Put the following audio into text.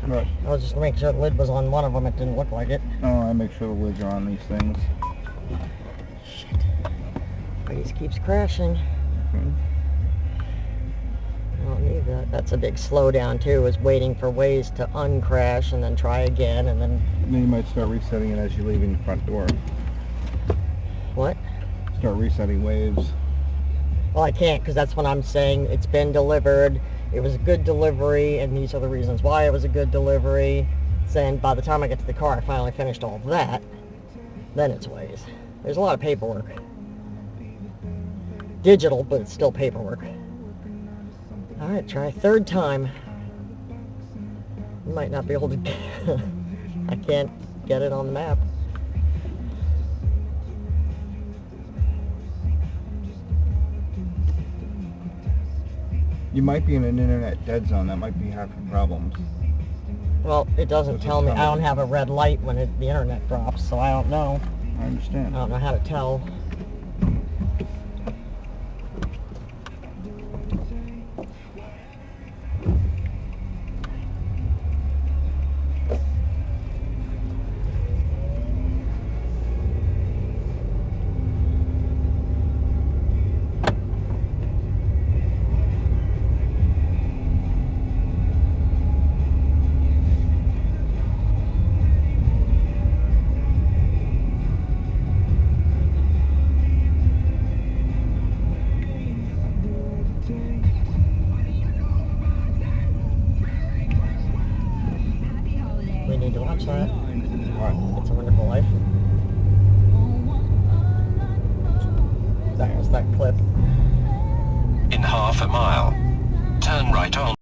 What? I was just making sure the lid was on one of them. It didn't look like it. Oh, I make sure the lids are on these things. Shit. Waze keeps crashing. Okay. I don't need that. That's a big slowdown too, is waiting for Waze to uncrash and then try again and then... And then you might start resetting it as you're leaving the front door. What? Start resetting Waves. Well, I can't, because that's when I'm saying it's been delivered, it was a good delivery, and these are the reasons why it was a good delivery. Then by the time I get to the car, I finally finished all of that. Then it's Waze. There's a lot of paperwork. Digital, but it's still paperwork. Alright, try a third time. You might not be able to... I can't get it on the map. You might be in an internet dead zone. That might be half your problems. Well, it doesn't tell me. I don't have a red light when the internet drops, so I don't know. I understand. I don't know how to tell. We need to watch that. What? It's a Wonderful Life. There's that clip. In half a mile, turn right on